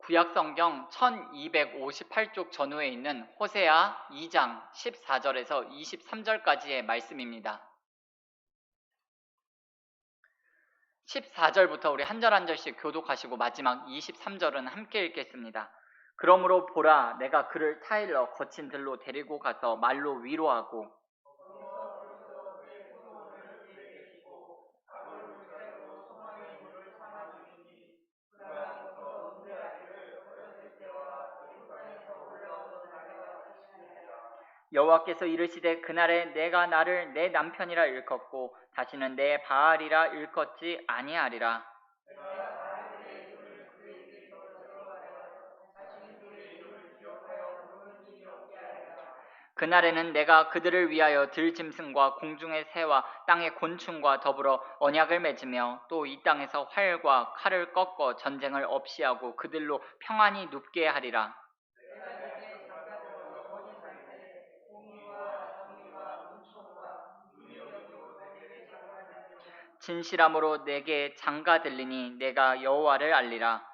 구약성경 1258쪽 전후에 있는 호세아 2장 14절에서 23절까지의 말씀입니다. 14절부터 우리 한 절 한 절씩 교독하시고 마지막 23절은 함께 읽겠습니다. 그러므로 보라, 내가 그를 타일러 거친 들로 데리고 가서 말로 위로하고 여호와께서 이르시되 그날에 내가 나를 내 남편이라 일컫고 다시는 내 바알이라 일컫지 아니하리라. 그날에는 내가 그들을 위하여 들짐승과 공중의 새와 땅의 곤충과 더불어 언약을 맺으며 또 이 땅에서 활과 칼을 꺾어 전쟁을 없이 하고 그들로 평안히 눕게 하리라. 진실함으로 내게 장가 들리니 내가 여호와를 알리라.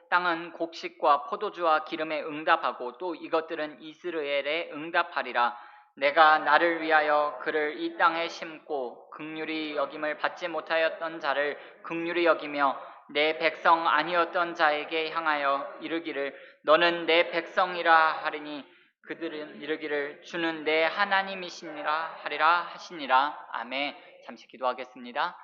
땅은 곡식과 포도주와 기름에 응답하고 또 이것들은 이스라엘에 응답하리라. 내가 나를 위하여 그를 이 땅에 심고 긍휼히 여김을 받지 못하였던 자를 긍휼히 여기며 내 백성 아니었던 자에게 향하여 이르기를 너는 내 백성이라 하리니 그들은 이르기를 주는 내 하나님이시니라 하리라 하시니라. 아멘. 잠시 기도하겠습니다.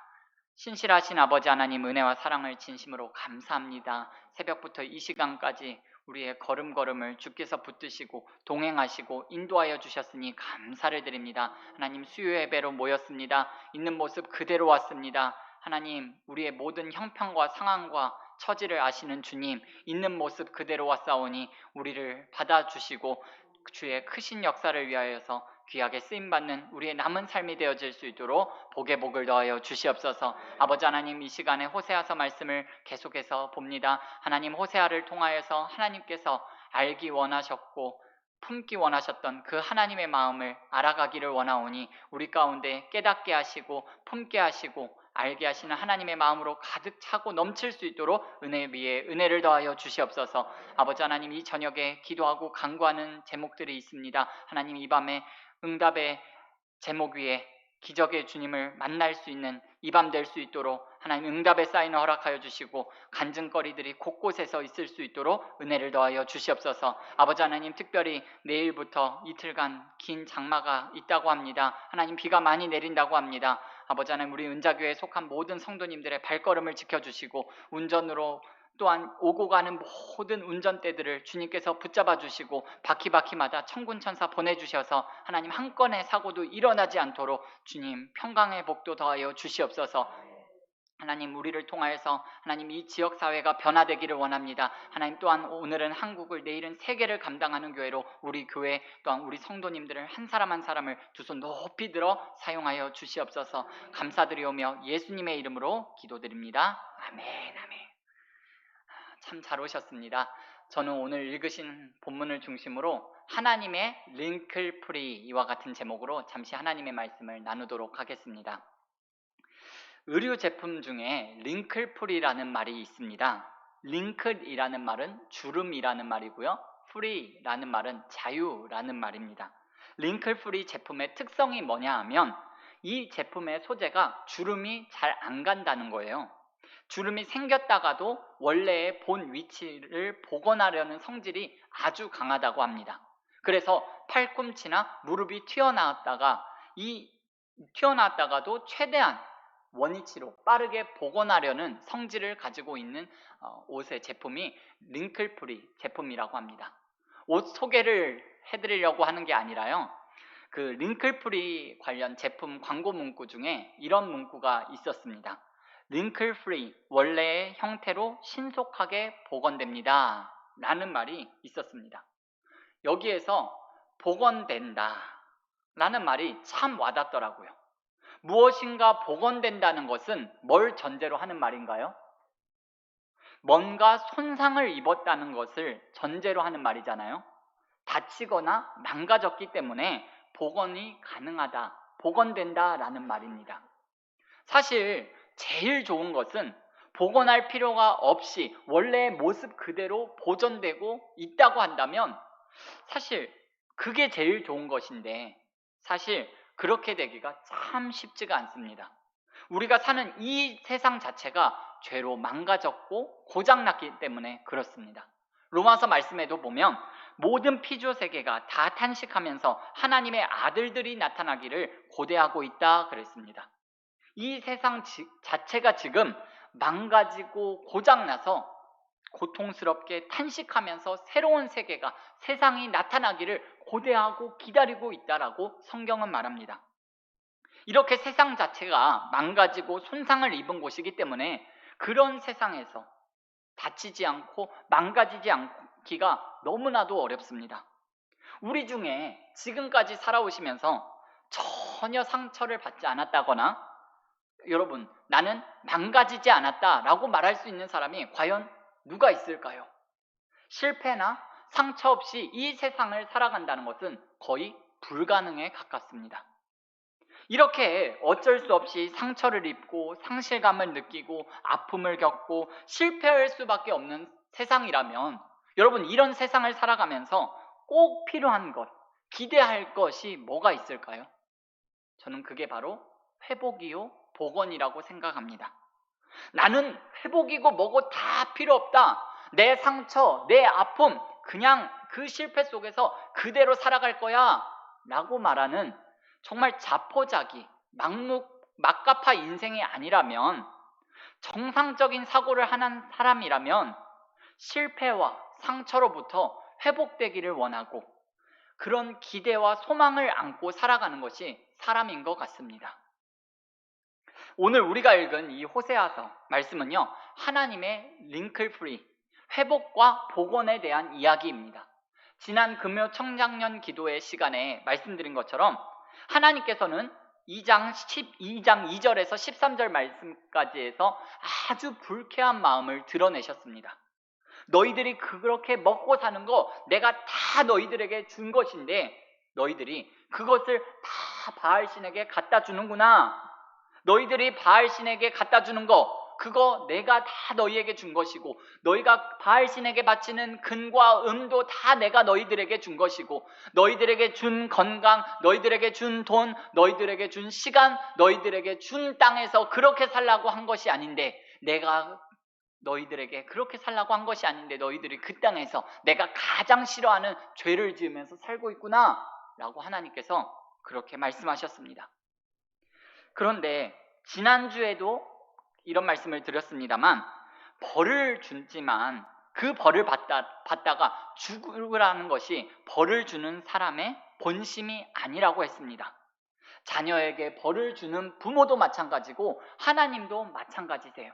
신실하신 아버지 하나님, 은혜와 사랑을 진심으로 감사합니다. 새벽부터 이 시간까지 우리의 걸음걸음을 주께서 붙드시고 동행하시고 인도하여 주셨으니 감사를 드립니다. 하나님, 수요 예배로 모였습니다. 있는 모습 그대로 왔습니다. 하나님, 우리의 모든 형편과 상황과 처지를 아시는 주님, 있는 모습 그대로 왔사오니 우리를 받아주시고 주의 크신 역사를 위하여서 귀하게 쓰임받는 우리의 남은 삶이 되어질 수 있도록 복에 복을 더하여 주시옵소서. 아버지 하나님, 이 시간에 호세아서 말씀을 계속해서 봅니다. 하나님, 호세아를 통하여서 하나님께서 알기 원하셨고 품기 원하셨던 그 하나님의 마음을 알아가기를 원하오니 우리 가운데 깨닫게 하시고 품게 하시고 알게 하시는 하나님의 마음으로 가득 차고 넘칠 수 있도록 은혜 위에 은혜를 더하여 주시옵소서. 아버지 하나님, 이 저녁에 기도하고 간구하는 제목들이 있습니다. 하나님, 이 밤에 응답의 제목 위에 기적의 주님을 만날 수 있는 이 밤 될 수 있도록 하나님 응답의 사인을 허락하여 주시고 간증거리들이 곳곳에서 있을 수 있도록 은혜를 더하여 주시옵소서. 아버지 하나님, 특별히 내일부터 이틀간 긴 장마가 있다고 합니다. 하나님, 비가 많이 내린다고 합니다. 아버지 하나님, 우리 은자교회에 속한 모든 성도님들의 발걸음을 지켜주시고 운전으로 또한 오고 가는 모든 운전대들을 주님께서 붙잡아 주시고 바퀴바퀴마다 천군천사 보내주셔서 하나님 한 건의 사고도 일어나지 않도록 주님 평강의 복도 더하여 주시옵소서. 하나님, 우리를 통하여서 하나님 이 지역사회가 변화되기를 원합니다. 하나님, 또한 오늘은 한국을 내일은 세계를 감당하는 교회로 우리 교회 또한 우리 성도님들을 한 사람 한 사람을 두 손 높이 들어 사용하여 주시옵소서. 감사드리오며 예수님의 이름으로 기도드립니다. 아멘. 아멘. 참 잘 오셨습니다. 저는 오늘 읽으신 본문을 중심으로 하나님의 링클프리 이와 같은 제목으로 잠시 하나님의 말씀을 나누도록 하겠습니다. 의류 제품 중에 링클프리라는 말이 있습니다. 링클이라는 말은 주름이라는 말이고요. 프리라는 말은 자유라는 말입니다. 링클프리 제품의 특성이 뭐냐 하면 이 제품의 소재가 주름이 잘 안 간다는 거예요. 주름이 생겼다가도 원래의 본 위치를 복원하려는 성질이 아주 강하다고 합니다. 그래서 팔꿈치나 무릎이 튀어나왔다가도 최대한 원위치로 빠르게 복원하려는 성질을 가지고 있는 옷의 제품이 링클프리 제품이라고 합니다. 옷 소개를 해드리려고 하는 게 아니라요, 그 링클프리 관련 제품 광고 문구 중에 이런 문구가 있었습니다. 링클프리, 원래의 형태로 신속하게 복원됩니다 라는 말이 있었습니다. 여기에서 복원된다 라는 말이 참 와닿더라고요. 무엇인가 복원된다는 것은 뭘 전제로 하는 말인가요? 뭔가 손상을 입었다는 것을 전제로 하는 말이잖아요. 다치거나 망가졌기 때문에 복원이 가능하다 복원된다라는 말입니다. 사실 제일 좋은 것은 복원할 필요가 없이 원래의 모습 그대로 보존되고 있다고 한다면 사실 그게 제일 좋은 것인데, 사실 그렇게 되기가 참 쉽지가 않습니다. 우리가 사는 이 세상 자체가 죄로 망가졌고 고장났기 때문에 그렇습니다. 로마서 말씀에도 보면 모든 피조 세계가 다 탄식하면서 하나님의 아들들이 나타나기를 고대하고 있다 그랬습니다. 이 세상 자체가 지금 망가지고 고장나서 고통스럽게 탄식하면서 새로운 세계가, 세상이 나타나기를 고대하고 기다리고 있다라고 성경은 말합니다. 이렇게 세상 자체가 망가지고 손상을 입은 곳이기 때문에 그런 세상에서 다치지 않고 망가지지 않기가 너무나도 어렵습니다. 우리 중에 지금까지 살아오시면서 전혀 상처를 받지 않았다거나 여러분, 나는 망가지지 않았다라고 말할 수 있는 사람이 과연 누가 있을까요? 실패나 상처 없이 이 세상을 살아간다는 것은 거의 불가능에 가깝습니다. 이렇게 어쩔 수 없이 상처를 입고 상실감을 느끼고 아픔을 겪고 실패할 수밖에 없는 세상이라면, 여러분, 이런 세상을 살아가면서 꼭 필요한 것, 기대할 것이 뭐가 있을까요? 저는 그게 바로 회복이요 복원이라고 생각합니다. 나는 회복이고 뭐고 다 필요 없다, 내 상처, 내 아픔, 그냥 그 실패 속에서 그대로 살아갈 거야 라고 말하는 정말 자포자기, 막가파 인생이 아니라면, 정상적인 사고를 하는 사람이라면 실패와 상처로부터 회복되기를 원하고 그런 기대와 소망을 안고 살아가는 것이 사람인 것 같습니다. 오늘 우리가 읽은 이 호세아서 말씀은요, 하나님의 링클프리, 회복과 복원에 대한 이야기입니다. 지난 금요 청장년 기도회 시간에 말씀드린 것처럼 하나님께서는 2장 2절에서 13절 말씀까지 해서 아주 불쾌한 마음을 드러내셨습니다. 너희들이 그렇게 먹고 사는 거 내가 다 너희들에게 준 것인데 너희들이 그것을 다 바알신에게 갖다 주는구나. 너희들이 바알신에게 갖다 주는 거, 그거 내가 다 너희에게 준 것이고, 너희가 바알신에게 바치는 금과 은도 다 내가 너희들에게 준 것이고, 너희들에게 준 건강, 너희들에게 준 돈, 너희들에게 준 시간, 너희들에게 준 땅에서 그렇게 살라고 한 것이 아닌데, 내가 너희들에게 그렇게 살라고 한 것이 아닌데 너희들이 그 땅에서 내가 가장 싫어하는 죄를 지으면서 살고 있구나 라고 하나님께서 그렇게 말씀하셨습니다. 그런데 지난주에도 이런 말씀을 드렸습니다만, 벌을 주지만 그 벌을 받다가 죽으라는 것이 벌을 주는 사람의 본심이 아니라고 했습니다. 자녀에게 벌을 주는 부모도 마찬가지고 하나님도 마찬가지세요.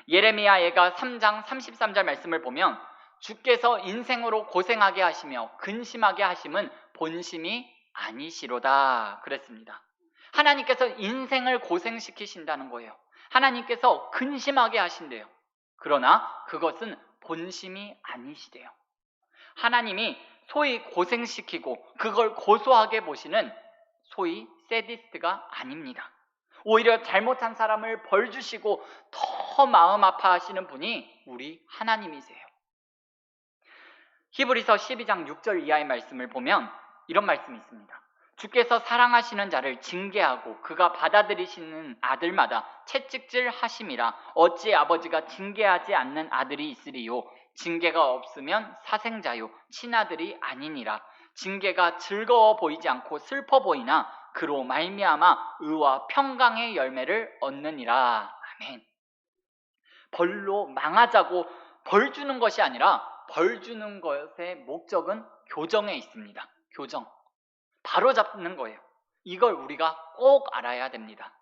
예레미야가 3장 33절 말씀을 보면 주께서 인생으로 고생하게 하시며 근심하게 하심은 본심이 아니시로다 그랬습니다. 하나님께서 인생을 고생시키신다는 거예요. 하나님께서 근심하게 하신대요. 그러나 그것은 본심이 아니시대요. 하나님이 소위 고생시키고 그걸 고소하게 보시는 소위 세디스트가 아닙니다. 오히려 잘못한 사람을 벌 주시고 더 마음 아파하시는 분이 우리 하나님이세요. 히브리서 12장 6절 이하의 말씀을 보면 이런 말씀이 있습니다. 주께서 사랑하시는 자를 징계하고 그가 받아들이시는 아들마다 채찍질 하심이라. 어찌 아버지가 징계하지 않는 아들이 있으리요. 징계가 없으면 사생자요 친아들이 아니니라. 징계가 즐거워 보이지 않고 슬퍼 보이나 그로 말미암아 의와 평강의 열매를 얻느니라. 아멘. 벌로 망하자고 벌 주는 것이 아니라 벌 주는 것의 목적은 교정에 있습니다. 교정. 바로잡는 거예요. 이걸 우리가 꼭 알아야 됩니다.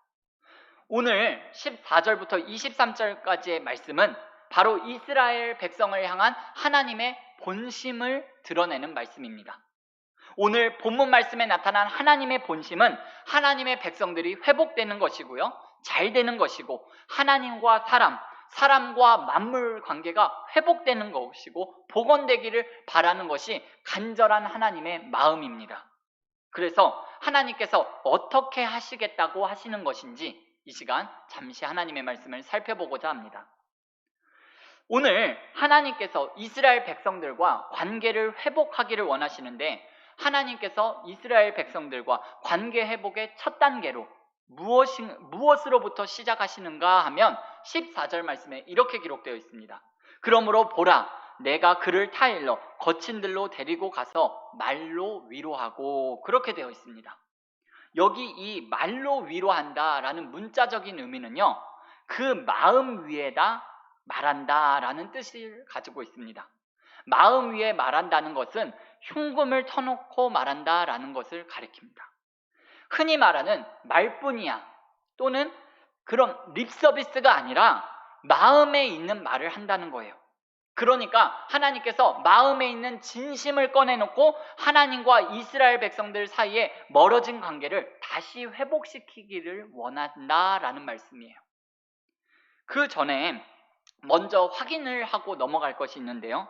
오늘 14절부터 23절까지의 말씀은 바로 이스라엘 백성을 향한 하나님의 본심을 드러내는 말씀입니다. 오늘 본문 말씀에 나타난 하나님의 본심은 하나님의 백성들이 회복되는 것이고요, 잘 되는 것이고, 하나님과 사람과 만물 관계가 회복되는 것이고 복원되기를 바라는 것이 간절한 하나님의 마음입니다. 그래서 하나님께서 어떻게 하시겠다고 하시는 것인지 이 시간 잠시 하나님의 말씀을 살펴보고자 합니다. 오늘 하나님께서 이스라엘 백성들과 관계를 회복하기를 원하시는데 하나님께서 이스라엘 백성들과 관계 회복의 첫 단계로 무엇으로부터 시작하시는가 하면 14절 말씀에 이렇게 기록되어 있습니다. 그러므로 보라, 내가 그를 타일러 거친 들로 데리고 가서 말로 위로하고, 그렇게 되어 있습니다. 여기 이 말로 위로한다라는 문자적인 의미는요, 그 마음 위에다 말한다 라는 뜻을 가지고 있습니다. 마음 위에 말한다는 것은 흉금을 터놓고 말한다 라는 것을 가리킵니다. 흔히 말하는 말뿐이야 또는 그런 립서비스가 아니라 마음에 있는 말을 한다는 거예요. 그러니까 하나님께서 마음에 있는 진심을 꺼내놓고 하나님과 이스라엘 백성들 사이에 멀어진 관계를 다시 회복시키기를 원한다라는 말씀이에요. 그 전에 먼저 확인을 하고 넘어갈 것이 있는데요.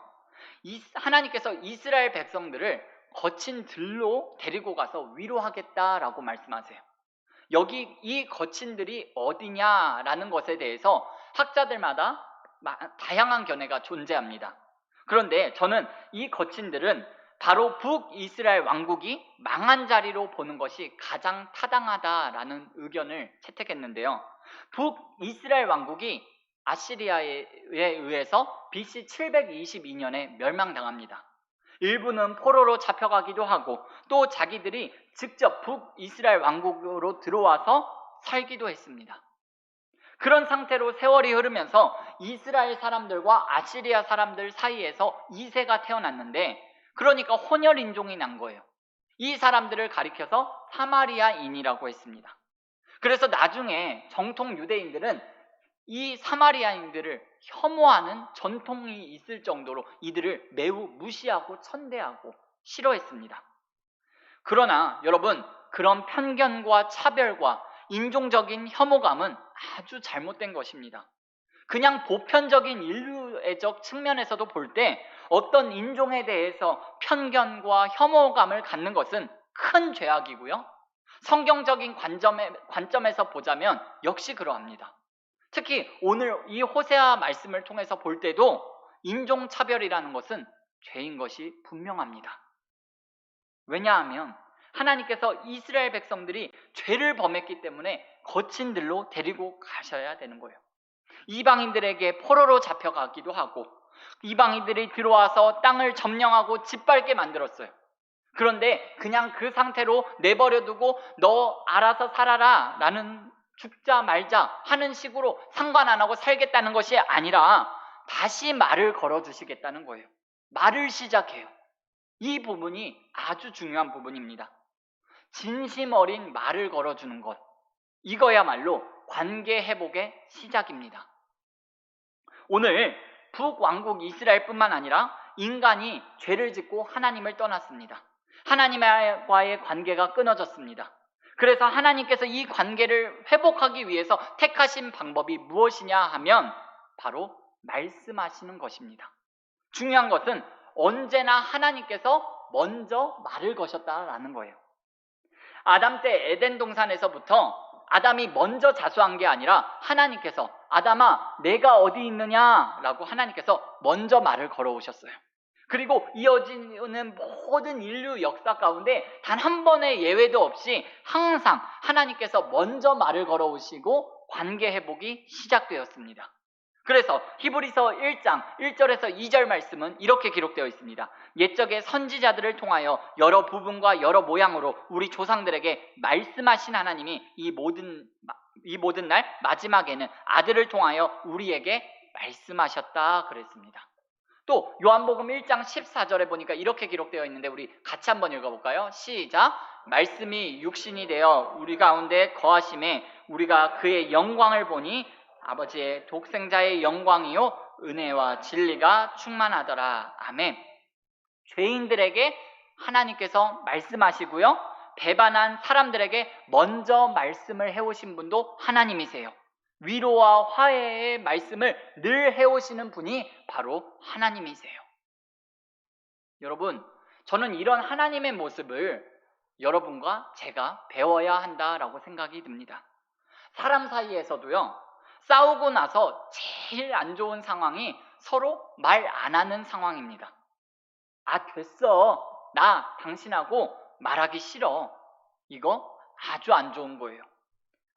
하나님께서 이스라엘 백성들을 거친 들로 데리고 가서 위로하겠다라고 말씀하세요. 여기 이 거친들이 어디냐라는 것에 대해서 학자들마다 다양한 견해가 존재합니다. 그런데 저는 이 거친들은 바로 북이스라엘 왕국이 망한 자리로 보는 것이 가장 타당하다라는 의견을 채택했는데요. 북이스라엘 왕국이 아시리아에 의해서 BC 722년에 멸망당합니다. 일부는 포로로 잡혀가기도 하고 또 자기들이 직접 북이스라엘 왕국으로 들어와서 살기도 했습니다. 그런 상태로 세월이 흐르면서 이스라엘 사람들과 아시리아 사람들 사이에서 2세가 태어났는데, 그러니까 혼혈인종이 난 거예요. 이 사람들을 가리켜서 사마리아인이라고 했습니다. 그래서 나중에 정통 유대인들은 이 사마리아인들을 혐오하는 전통이 있을 정도로 이들을 매우 무시하고 천대하고 싫어했습니다. 그러나 여러분, 그런 편견과 차별과 인종적인 혐오감은 아주 잘못된 것입니다. 그냥 보편적인 인류애적 측면에서도 볼 때 어떤 인종에 대해서 편견과 혐오감을 갖는 것은 큰 죄악이고요. 성경적인 관점에서 보자면 역시 그러합니다. 특히 오늘 이 호세아 말씀을 통해서 볼 때도 인종차별이라는 것은 죄인 것이 분명합니다. 왜냐하면 하나님께서 이스라엘 백성들이 죄를 범했기 때문에 거친 들로 데리고 가셔야 되는 거예요. 이방인들에게 포로로 잡혀가기도 하고 이방인들이 들어와서 땅을 점령하고 짓밟게 만들었어요. 그런데 그냥 그 상태로 내버려두고 너 알아서 살아라 라는, 죽자 말자 하는 식으로 상관 안 하고 살겠다는 것이 아니라 다시 말을 걸어주시겠다는 거예요. 말을 시작해요. 이 부분이 아주 중요한 부분입니다. 진심 어린 말을 걸어주는 것, 이거야말로 관계 회복의 시작입니다. 오늘 북왕국 이스라엘뿐만 아니라 인간이 죄를 짓고 하나님을 떠났습니다. 하나님과의 관계가 끊어졌습니다. 그래서 하나님께서 이 관계를 회복하기 위해서 택하신 방법이 무엇이냐 하면 바로 말씀하시는 것입니다. 중요한 것은 언제나 하나님께서 먼저 말을 거셨다라는 거예요. 아담 때 에덴 동산에서부터 아담이 먼저 자수한 게 아니라 하나님께서 아담아 내가 어디 있느냐라고 하나님께서 먼저 말을 걸어오셨어요. 그리고 이어지는 모든 인류 역사 가운데 단 한 번의 예외도 없이 항상 하나님께서 먼저 말을 걸어오시고 관계 회복이 시작되었습니다. 그래서 히브리서 1장 1절에서 2절 말씀은 이렇게 기록되어 있습니다. 옛적의 선지자들을 통하여 여러 부분과 여러 모양으로 우리 조상들에게 말씀하신 하나님이 이 모든 날 마지막에는 아들을 통하여 우리에게 말씀하셨다 그랬습니다. 또 요한복음 1장 14절에 보니까 이렇게 기록되어 있는데 우리 같이 한번 읽어볼까요? 시작! 말씀이 육신이 되어 우리 가운데 거하심에 우리가 그의 영광을 보니 아버지의 독생자의 영광이요 은혜와 진리가 충만하더라. 아멘. 죄인들에게 하나님께서 말씀하시고요, 배반한 사람들에게 먼저 말씀을 해오신 분도 하나님이세요. 위로와 화해의 말씀을 늘 해오시는 분이 바로 하나님이세요. 여러분, 저는 이런 하나님의 모습을 여러분과 제가 배워야 한다라고 생각이 듭니다. 사람 사이에서도요, 싸우고 나서 제일 안 좋은 상황이 서로 말 안 하는 상황입니다. 아, 됐어. 나 당신하고 말하기 싫어. 이거 아주 안 좋은 거예요.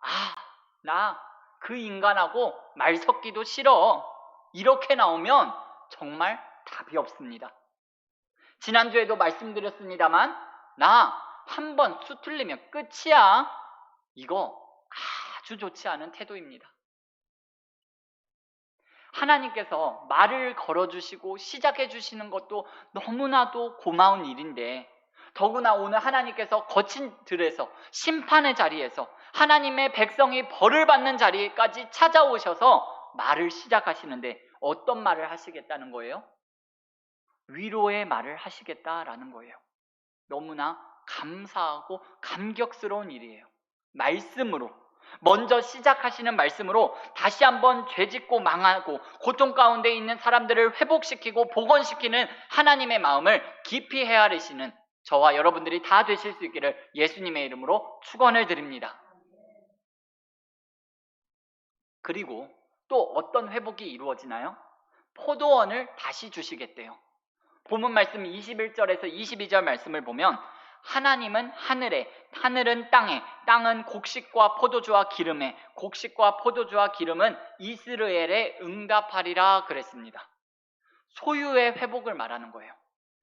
아, 나 그 인간하고 말 섞기도 싫어. 이렇게 나오면 정말 답이 없습니다. 지난주에도 말씀드렸습니다만, 나 한 번 수틀리면 끝이야. 이거 아주 좋지 않은 태도입니다. 하나님께서 말을 걸어주시고 시작해주시는 것도 너무나도 고마운 일인데, 더구나 오늘 하나님께서 거친 들에서 심판의 자리에서 하나님의 백성이 벌을 받는 자리까지 찾아오셔서 말을 시작하시는데 어떤 말을 하시겠다는 거예요? 위로의 말을 하시겠다라는 거예요. 너무나 감사하고 감격스러운 일이에요. 말씀으로, 먼저 시작하시는 말씀으로 다시 한번 죄짓고 망하고 고통 가운데 있는 사람들을 회복시키고 복원시키는 하나님의 마음을 깊이 헤아리시는 저와 여러분들이 다 되실 수 있기를 예수님의 이름으로 축원을 드립니다. 그리고 또 어떤 회복이 이루어지나요? 포도원을 다시 주시겠대요. 본문 말씀 21절에서 22절 말씀을 보면 하나님은 하늘에, 하늘은 땅에, 땅은 곡식과 포도주와 기름에, 곡식과 포도주와 기름은 이스라엘에 응답하리라 그랬습니다. 소유의 회복을 말하는 거예요.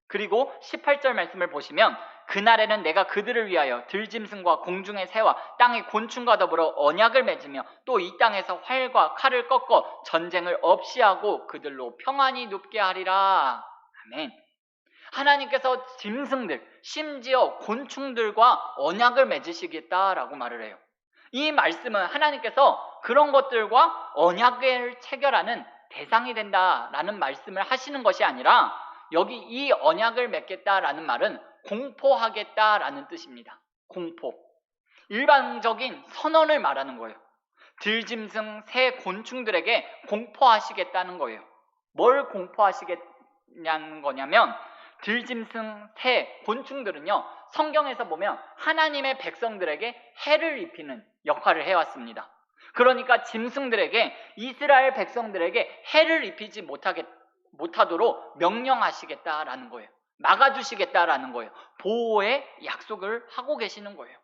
그리고 18절 말씀을 보시면 그날에는 내가 그들을 위하여 들짐승과 공중의 새와 땅의 곤충과 더불어 언약을 맺으며 또 이 땅에서 활과 칼을 꺾어 전쟁을 없이 하고 그들로 평안히 눕게 하리라. 아멘. 하나님께서 짐승들, 심지어 곤충들과 언약을 맺으시겠다라고 말을 해요. 이 말씀은 하나님께서 그런 것들과 언약을 체결하는 대상이 된다라는 말씀을 하시는 것이 아니라 여기 이 언약을 맺겠다라는 말은 공포하겠다라는 뜻입니다. 공포. 일반적인 선언을 말하는 거예요. 들짐승, 새, 곤충들에게 공포하시겠다는 거예요. 뭘 공포하시겠냐는 거냐면 들짐승, 새, 곤충들은요, 성경에서 보면 하나님의 백성들에게 해를 입히는 역할을 해왔습니다. 그러니까 짐승들에게, 이스라엘 백성들에게 해를 입히지 못하도록 명령하시겠다라는 거예요. 막아주시겠다라는 거예요. 보호의 약속을 하고 계시는 거예요.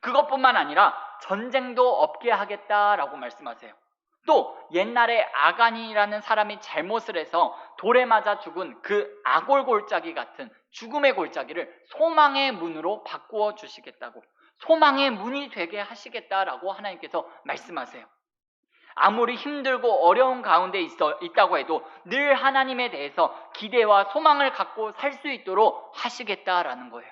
그것뿐만 아니라 전쟁도 없게 하겠다라고 말씀하세요. 또 옛날에 아간이라는 사람이 잘못을 해서 돌에 맞아 죽은 그 아골 골짜기 같은 죽음의 골짜기를 소망의 문으로 바꾸어 주시겠다고, 소망의 문이 되게 하시겠다라고 하나님께서 말씀하세요. 아무리 힘들고 어려운 가운데 있다고 해도 늘 하나님에 대해서 기대와 소망을 갖고 살 수 있도록 하시겠다라는 거예요.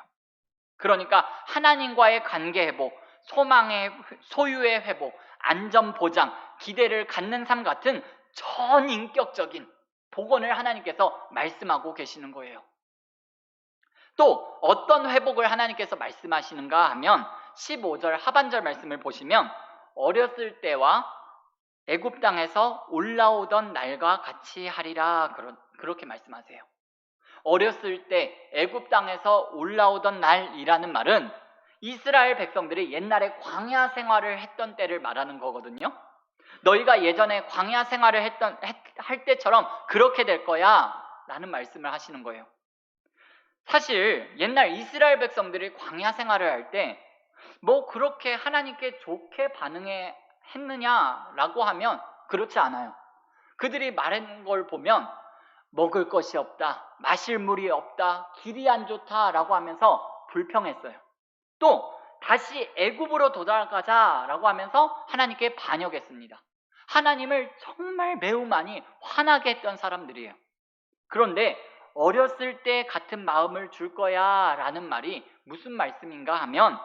그러니까 하나님과의 관계 회복, 소망의, 소유의 회복, 안전 보장, 기대를 갖는 삶 같은 전인격적인 복원을 하나님께서 말씀하고 계시는 거예요. 또 어떤 회복을 하나님께서 말씀하시는가 하면 15절 하반절 말씀을 보시면 어렸을 때와 애굽 땅에서 올라오던 날과 같이 하리라 그렇게 말씀하세요. 어렸을 때 애굽 땅에서 올라오던 날이라는 말은 이스라엘 백성들이 옛날에 광야 생활을 했던 때를 말하는 거거든요. 너희가 예전에 광야 생활을 할 때처럼 그렇게 될 거야 라는 말씀을 하시는 거예요. 사실 옛날 이스라엘 백성들이 광야 생활을 할 때 뭐 그렇게 하나님께 좋게 반응했느냐라고 하면 그렇지 않아요. 그들이 말한 걸 보면 먹을 것이 없다, 마실 물이 없다, 길이 안 좋다라고 하면서 불평했어요. 또 다시 애굽으로 돌아가자라고 하면서 하나님께 반역했습니다. 하나님을 정말 매우 많이 화나게 했던 사람들이에요. 그런데 어렸을 때 같은 마음을 줄 거야 라는 말이 무슨 말씀인가 하면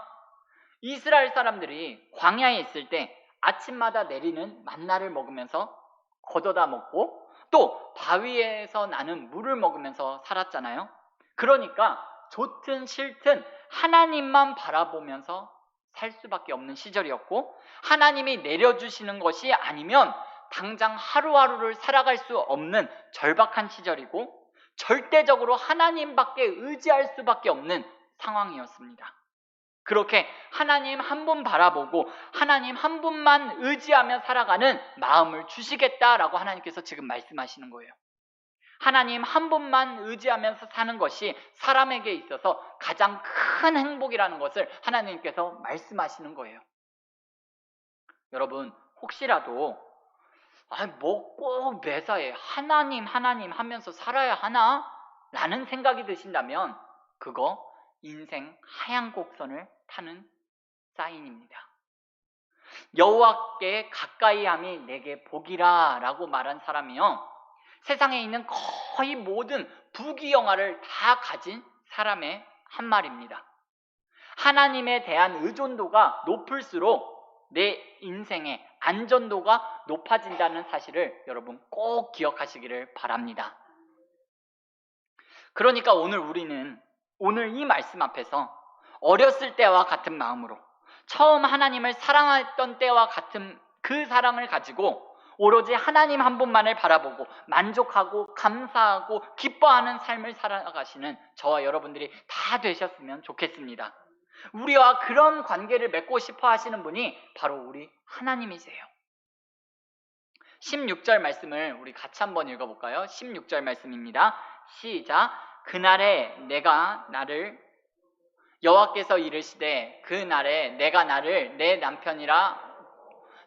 이스라엘 사람들이 광야에 있을 때 아침마다 내리는 만나를 먹으면서 걷어다 먹고 또 바위에서 나는 물을 먹으면서 살았잖아요. 그러니까 좋든 싫든 하나님만 바라보면서 살 수밖에 없는 시절이었고, 하나님이 내려주시는 것이 아니면 당장 하루하루를 살아갈 수 없는 절박한 시절이고 절대적으로 하나님밖에 의지할 수밖에 없는 상황이었습니다. 그렇게 하나님 한 분 바라보고 하나님 한 분만 의지하며 살아가는 마음을 주시겠다라고 하나님께서 지금 말씀하시는 거예요. 하나님 한 분만 의지하면서 사는 것이 사람에게 있어서 가장 큰 행복이라는 것을 하나님께서 말씀하시는 거예요. 여러분, 혹시라도 뭐 꼭 매사에 하나님 하면서 살아야 하나? 라는 생각이 드신다면 그거 인생 하얀 곡선을 타는 사인입니다. 여호와께 가까이함이 내게 복이라 라고 말한 사람이요, 세상에 있는 거의 모든 부귀영화를 다 가진 사람의 한 말입니다. 하나님에 대한 의존도가 높을수록 내 인생의 안전도가 높아진다는 사실을 여러분 꼭 기억하시기를 바랍니다. 그러니까 우리는 오늘 이 말씀 앞에서 어렸을 때와 같은 마음으로 처음 하나님을 사랑했던 때와 같은 그 사랑을 가지고 오로지 하나님 한 분만을 바라보고 만족하고 감사하고 기뻐하는 삶을 살아가시는 저와 여러분들이 다 되셨으면 좋겠습니다. 우리와 그런 관계를 맺고 싶어 하시는 분이 바로 우리 하나님이세요. 16절 말씀을 우리 같이 한번 읽어볼까요? 16절 말씀입니다. 시작. 그날에 내가 나를 여호와께서 이르시되 그날에 내가 나를 내 남편이라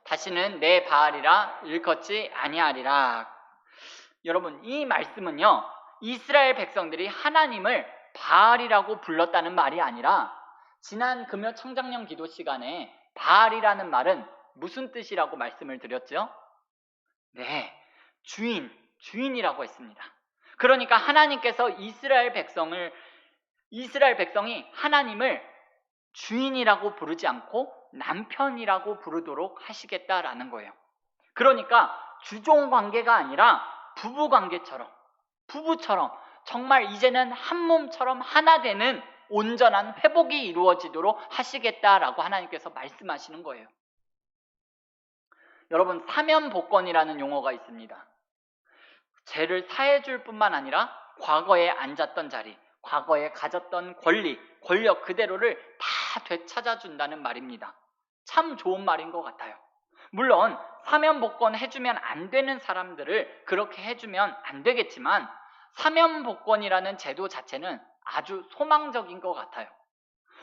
다시는 내 바알이라 일컫지 아니하리라. 여러분, 이 말씀은요, 이스라엘 백성들이 하나님을 바알이라고 불렀다는 말이 아니라 지난 금요 청장년 기도 시간에 바알이라는 말은 무슨 뜻이라고 말씀을 드렸죠? 네, 주인이라고 했습니다. 그러니까 하나님께서 이스라엘 백성이 하나님을 주인이라고 부르지 않고 남편이라고 부르도록 하시겠다라는 거예요. 그러니까 주종 관계가 아니라 부부처럼 정말 이제는 한 몸처럼 하나 되는 온전한 회복이 이루어지도록 하시겠다라고 하나님께서 말씀하시는 거예요. 여러분, 사면복권이라는 용어가 있습니다. 죄를 사해줄 뿐만 아니라 과거에 앉았던 자리, 과거에 가졌던 권리, 권력 그대로를 다 되찾아준다는 말입니다. 참 좋은 말인 것 같아요. 물론 사면복권 해주면 안 되는 사람들을 그렇게 해주면 안 되겠지만 사면복권이라는 제도 자체는 아주 소망적인 것 같아요.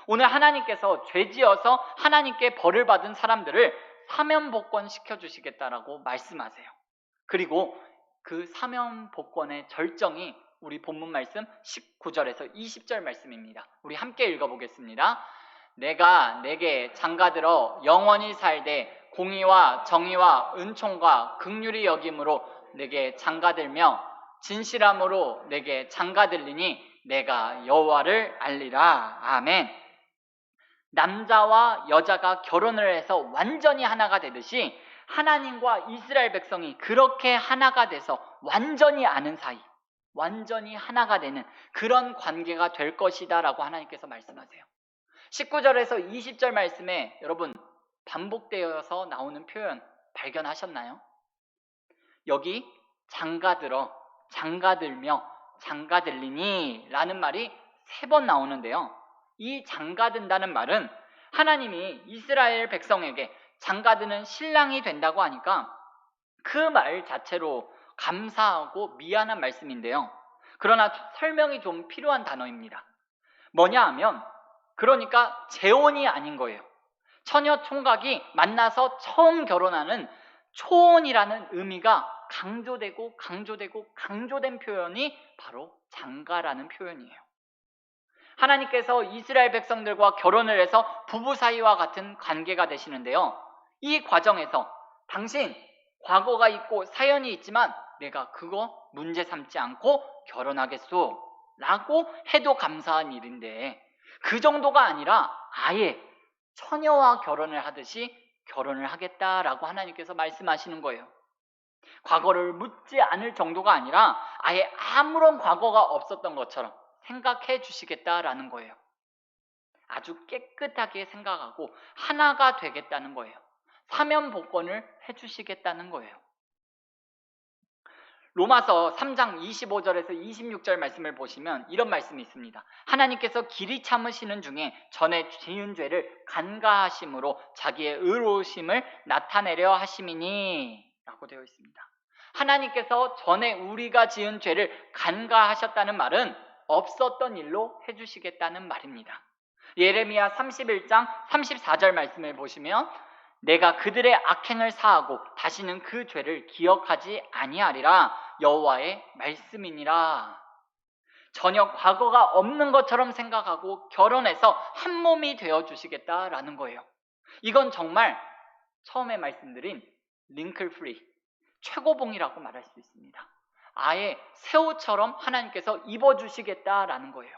오늘 하나님께서 죄지어서 하나님께 벌을 받은 사람들을 사면복권 시켜주시겠다라고 말씀하세요. 그리고 그 사면복권의 절정이 우리 본문 말씀 19절에서 20절 말씀입니다. 우리 함께 읽어보겠습니다. 내가 내게 장가들어 영원히 살되 공의와 정의와 은총과 긍휼히 여김으로 내게 장가들며 진실함으로 내게 장가들리니 내가 여호와를 알리라. 아멘. 남자와 여자가 결혼을 해서 완전히 하나가 되듯이 하나님과 이스라엘 백성이 그렇게 하나가 돼서 완전히 아는 사이, 완전히 하나가 되는 그런 관계가 될 것이다 라고 하나님께서 말씀하세요. 19절에서 20절 말씀에 여러분 반복되어서 나오는 표현 발견하셨나요? 여기 장가들어, 장가들며, 장가들리니 라는 말이 3번 나오는데요, 이 장가든다는 말은 하나님이 이스라엘 백성에게 장가드는 신랑이 된다고 하니까 그 말 자체로 감사하고 미안한 말씀인데요, 그러나 설명이 좀 필요한 단어입니다. 뭐냐 하면 그러니까 재혼이 아닌 거예요. 처녀 총각이 만나서 처음 결혼하는 초혼이라는 의미가 강조된 표현이 바로 장가라는 표현이에요. 하나님께서 이스라엘 백성들과 결혼을 해서 부부 사이와 같은 관계가 되시는데요, 이 과정에서 당신 과거가 있고 사연이 있지만 내가 그거 문제 삼지 않고 결혼하겠소 라고 해도 감사한 일인데, 그 정도가 아니라 아예 처녀와 결혼을 하듯이 결혼을 하겠다라고 하나님께서 말씀하시는 거예요. 과거를 묻지 않을 정도가 아니라 아예 아무런 과거가 없었던 것처럼 생각해 주시겠다라는 거예요. 아주 깨끗하게 생각하고 하나가 되겠다는 거예요. 사면복권을 해주시겠다는 거예요. 로마서 3장 25절에서 26절 말씀을 보시면 이런 말씀이 있습니다. 하나님께서 길이 참으시는 중에 전에 지은 죄를 간과하심으로 자기의 의로우심을 나타내려 하심이니 라고 되어 있습니다. 하나님께서 전에 우리가 지은 죄를 간과하셨다는 말은 없었던 일로 해주시겠다는 말입니다. 예레미야 31장 34절 말씀을 보시면 내가 그들의 악행을 사하고 다시는 그 죄를 기억하지 아니하리라 여호와의 말씀이니라. 전혀 과거가 없는 것처럼 생각하고 결혼해서 한 몸이 되어주시겠다라는 거예요. 이건 정말 처음에 말씀드린 링클 프리, 최고봉이라고 말할 수 있습니다. 아예 새 옷처럼 하나님께서 입어주시겠다라는 거예요.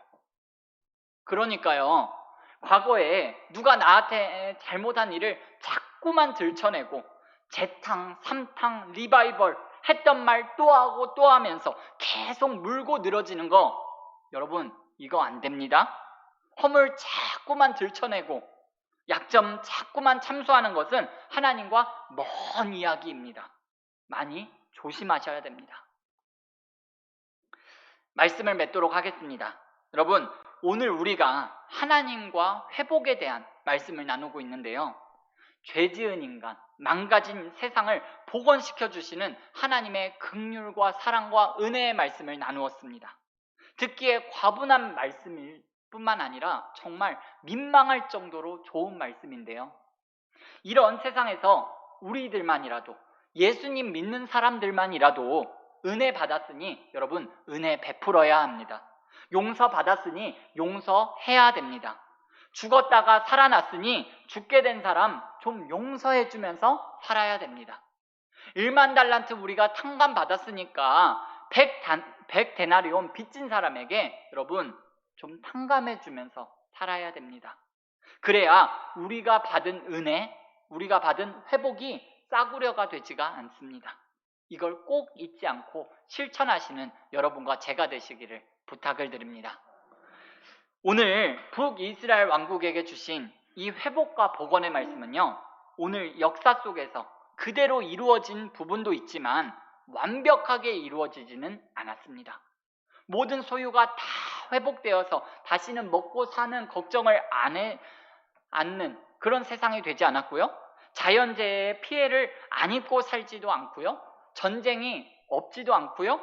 그러니까요, 과거에 누가 나한테 잘못한 일을 자꾸만 들춰내고 재탕, 삼탕, 리바이벌 했던 말 또 하고 또 하면서 계속 물고 늘어지는 거, 여러분 이거 안 됩니다. 허물 자꾸만 들춰내고 약점 자꾸만 참소하는 것은 하나님과 먼 이야기입니다. 많이 조심하셔야 됩니다. 말씀을 맺도록 하겠습니다. 여러분, 오늘 우리가 하나님과 회복에 대한 말씀을 나누고 있는데요. 죄 지은 인간, 망가진 세상을 복원시켜 주시는 하나님의 긍휼과 사랑과 은혜의 말씀을 나누었습니다. 듣기에 과분한 말씀일 뿐만 아니라 정말 민망할 정도로 좋은 말씀인데요. 이런 세상에서 우리들만이라도, 예수님 믿는 사람들만이라도 은혜 받았으니 여러분 은혜 베풀어야 합니다. 용서 받았으니 용서해야 됩니다. 죽었다가 살아났으니 죽게 된 사람 좀 용서해 주면서 살아야 됩니다. 1만 달란트 우리가 탕감 받았으니까 100데나리온 빚진 사람에게 여러분 좀 탕감해 주면서 살아야 됩니다. 그래야 우리가 받은 은혜, 우리가 받은 회복이 싸구려가 되지가 않습니다. 이걸 꼭 잊지 않고 실천하시는 여러분과 제가 되시기를 부탁을 드립니다. 오늘 북이스라엘 왕국에게 주신 이 회복과 복원의 말씀은요, 오늘 역사 속에서 그대로 이루어진 부분도 있지만 완벽하게 이루어지지는 않았습니다. 모든 소유가 다 회복되어서 다시는 먹고 사는 걱정을 안 않는 그런 세상이 되지 않았고요. 자연재해의 피해를 안 입고 살지도 않고요. 전쟁이 없지도 않고요.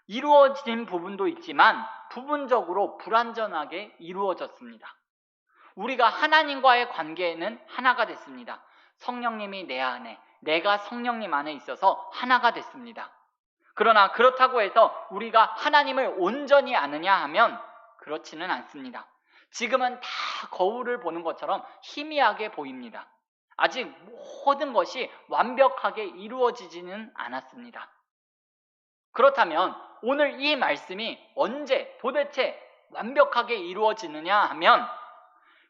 이루어진 부분도 있지만 부분적으로 불완전하게 이루어졌습니다. 우리가 하나님과의 관계에는 하나가 됐습니다. 성령님이 내 안에, 내가 성령님 안에 있어서 하나가 됐습니다. 그러나 그렇다고 해서 우리가 하나님을 온전히 아느냐 하면 그렇지는 않습니다. 지금은 다 거울을 보는 것처럼 희미하게 보입니다. 아직 모든 것이 완벽하게 이루어지지는 않았습니다. 그렇다면 오늘 이 말씀이 언제 도대체 완벽하게 이루어지느냐 하면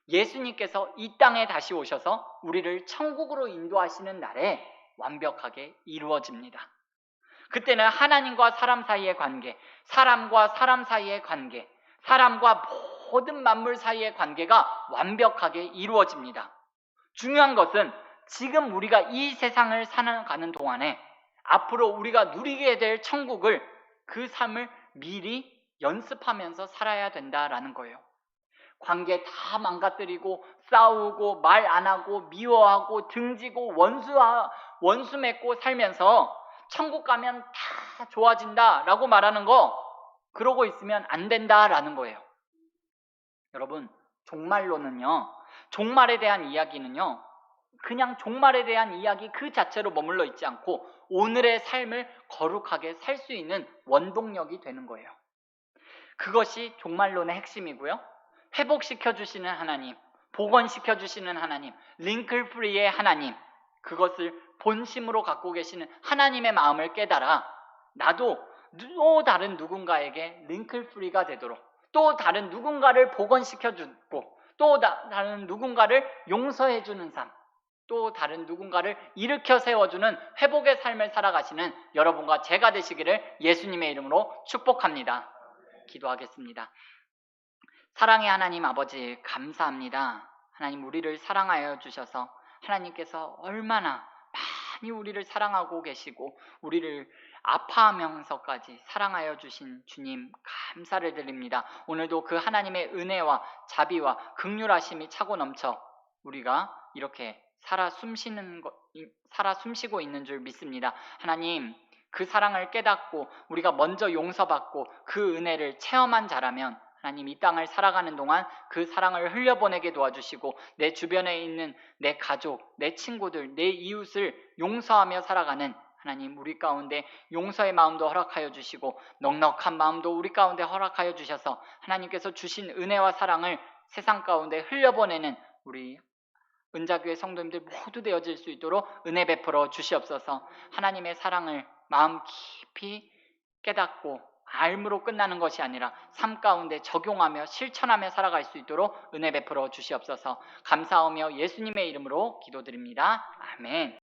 예수님께서 이 땅에 다시 오셔서 우리를 천국으로 인도하시는 날에 완벽하게 이루어집니다. 그때는 하나님과 사람 사이의 관계, 사람과 사람 사이의 관계, 사람과 모든 만물 사이의 관계가 완벽하게 이루어집니다. 중요한 것은 지금 우리가 이 세상을 살아가는 동안에 앞으로 우리가 누리게 될 천국을, 그 삶을 미리 연습하면서 살아야 된다라는 거예요. 관계 다 망가뜨리고 싸우고 말 안 하고 미워하고 등지고 원수 맺고 살면서 천국 가면 다 좋아진다라고 말하는 거, 그러고 있으면 안 된다라는 거예요. 여러분, 종말론은요, 종말에 대한 이야기는요, 그냥 종말에 대한 이야기 그 자체로 머물러 있지 않고 오늘의 삶을 거룩하게 살 수 있는 원동력이 되는 거예요. 그것이 종말론의 핵심이고요. 회복시켜주시는 하나님, 복원시켜주시는 하나님, 링클프리의 하나님, 그것을 본심으로 갖고 계시는 하나님의 마음을 깨달아 나도 또 다른 누군가에게 링클프리가 되도록, 또 다른 누군가를 복원시켜주고, 또 다른 누군가를 용서해주는 삶, 또 다른 누군가를 일으켜 세워주는 회복의 삶을 살아가시는 여러분과 제가 되시기를 예수님의 이름으로 축복합니다. 기도하겠습니다. 사랑의 하나님 아버지, 감사합니다. 하나님, 우리를 사랑하여 주셔서 하나님께서 얼마나 많이 우리를 사랑하고 계시고 우리를 아파하면서까지 사랑하여 주신 주님 감사를 드립니다. 오늘도 그 하나님의 은혜와 자비와 긍휼하심이 차고 넘쳐 우리가 이렇게 살아 숨쉬고 있는 줄 믿습니다. 하나님, 그 사랑을 깨닫고 우리가 먼저 용서받고 그 은혜를 체험한 자라면 하나님, 이 땅을 살아가는 동안 그 사랑을 흘려보내게 도와주시고 내 주변에 있는 내 가족, 내 친구들, 내 이웃을 용서하며 살아가는 하나님, 우리 가운데 용서의 마음도 허락하여 주시고 넉넉한 마음도 우리 가운데 허락하여 주셔서 하나님께서 주신 은혜와 사랑을 세상 가운데 흘려보내는 우리 은자교회 성도님들 모두 되어질 수 있도록 은혜 베풀어 주시옵소서. 하나님의 사랑을 마음 깊이 깨닫고 알므로 끝나는 것이 아니라 삶 가운데 적용하며 실천하며 살아갈 수 있도록 은혜 베풀어 주시옵소서. 감사하며 예수님의 이름으로 기도드립니다. 아멘.